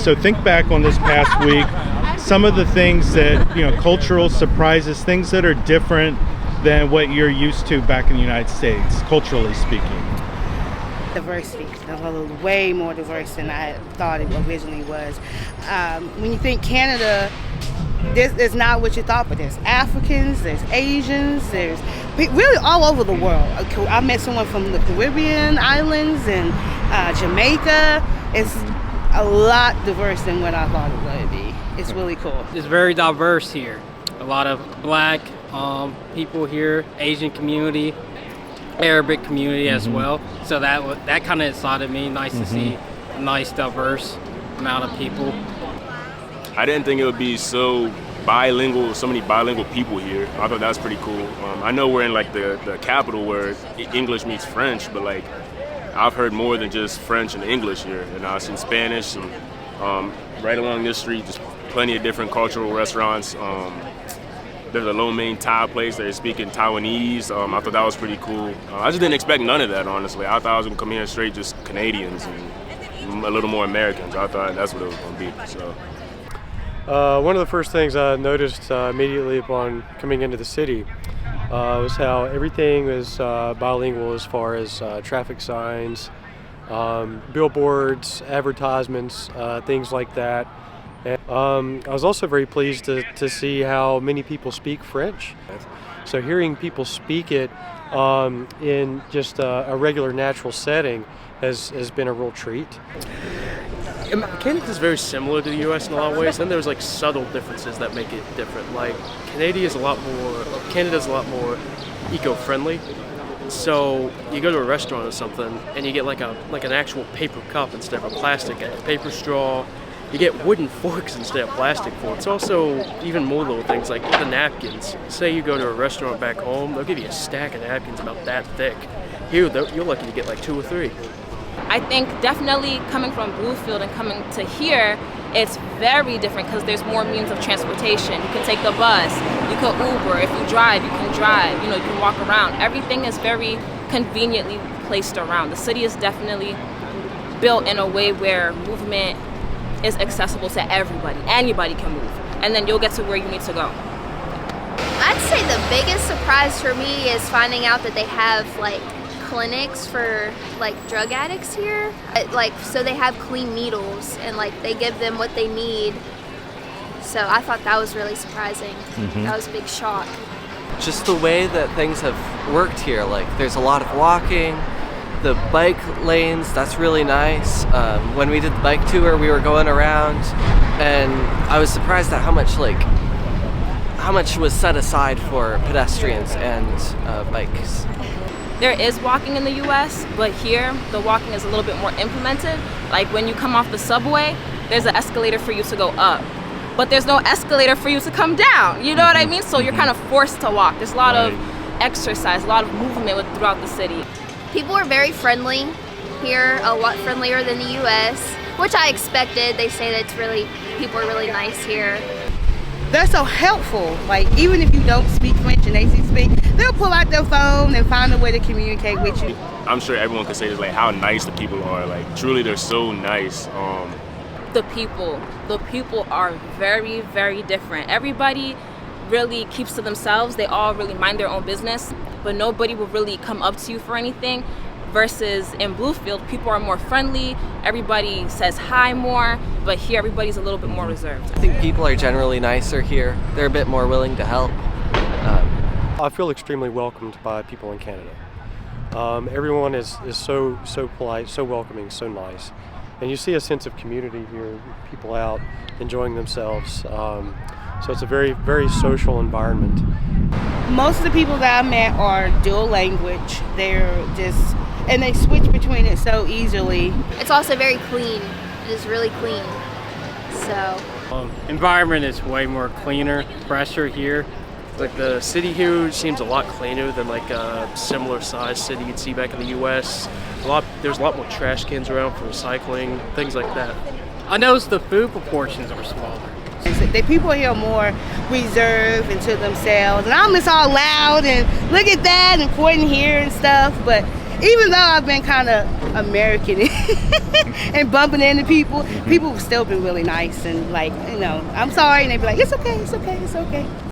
So think back on this past week, some of the things that, cultural surprises, things that are different than what you're used to back in the United States, culturally speaking. Diversity, way more diverse than I thought it originally was. When you think Canada, this is not what you thought, but there's Africans, there's Asians, there's really all over the world. I met someone from the Caribbean islands and Jamaica. It's a lot diverse than what I thought it would be. It's really cool. It's very diverse here. A lot of black people here, Asian community, Arabic community as well. So that kind of excited me. Nice to see a nice diverse amount of people. I didn't think it would be so bilingual, so many bilingual people here. I thought that was pretty cool. I know we're in like the capital where English meets French, but like I've heard more than just French and English here. And I've seen Spanish and right along this street, just plenty of different cultural restaurants. There's a lo mein Thai place that is speaking Taiwanese. I thought that was pretty cool. I just didn't expect none of that, honestly. I thought I was gonna come here straight just Canadians and a little more Americans. I thought that's what it was gonna be. So. One of the first things I noticed immediately upon coming into the city was how everything was bilingual as far as traffic signs, billboards, advertisements, things like that. And, I was also very pleased to see how many people speak French. So hearing people speak it in just a regular natural setting has been a real treat. Canada's very similar to the U.S. in a lot of ways. Then there's like subtle differences that make it different. Like Canada's a lot more eco-friendly. So you go to a restaurant or something, and you get like an actual paper cup instead of a plastic paper straw. You get wooden forks instead of plastic forks. Also, even more little things like the napkins. Say you go to a restaurant back home, they'll give you a stack of napkins about that thick. Here, you're lucky to get like 2 or 3. I think definitely coming from Bluefield and coming to here, it's very different because there's more means of transportation. You can take the bus, you can Uber. If you drive, you can drive. You can walk around. Everything is very conveniently placed around. The city is definitely built in a way where movement is accessible to everybody. Anybody can move, and then you'll get to where you need to go. I'd say the biggest surprise for me is finding out that they have like clinics for like drug addicts here. So they have clean needles and like they give them what they need. So I thought that was really surprising. That was a big shock. Just the way that things have worked here, like there's a lot of walking, the bike lanes, that's really nice. When we did the bike tour, we were going around and I was surprised at how much was set aside for pedestrians and bikes. There is walking in the U.S., but here the walking is a little bit more implemented. Like when you come off the subway, there's an escalator for you to go up, but there's no escalator for you to come down. You know what I mean? So you're kind of forced to walk. There's a lot of exercise, a lot of movement throughout the city. People are very friendly here, a lot friendlier than the U.S., which I expected. They say that people are really nice here. They're so helpful. Like even if you don't speak French and they speak, they'll pull out their phone and find a way to communicate with you. I'm sure everyone can say this, like how nice the people are. Like truly, they're so nice. The people are very, very different. Everybody really keeps to themselves. They all really mind their own business, but nobody will really come up to you for anything. Versus in Bluefield, people are more friendly, everybody says hi more, but here everybody's a little bit more reserved. I think people are generally nicer here. They're a bit more willing to help. I feel extremely welcomed by people in Canada. Everyone is so polite, so welcoming, so nice. And you see a sense of community here, people out enjoying themselves. So it's a very, very social environment. Most of the people that I met are dual language. And they switch between it so easily. It's also very clean. It is really clean. So Environment is way more cleaner, fresher here. Like the city here seems a lot cleaner than like a similar sized city you'd see back in the U.S. There's a lot more trash cans around for recycling, things like that. I noticed the food proportions are smaller. The people here are more reserved and to themselves. And I'm just all loud and look at that and pointing here and stuff. But even though I've been kind of American and bumping into people, people have still been really nice and like, you know, I'm sorry, and they'd be like, it's okay, it's okay, it's okay.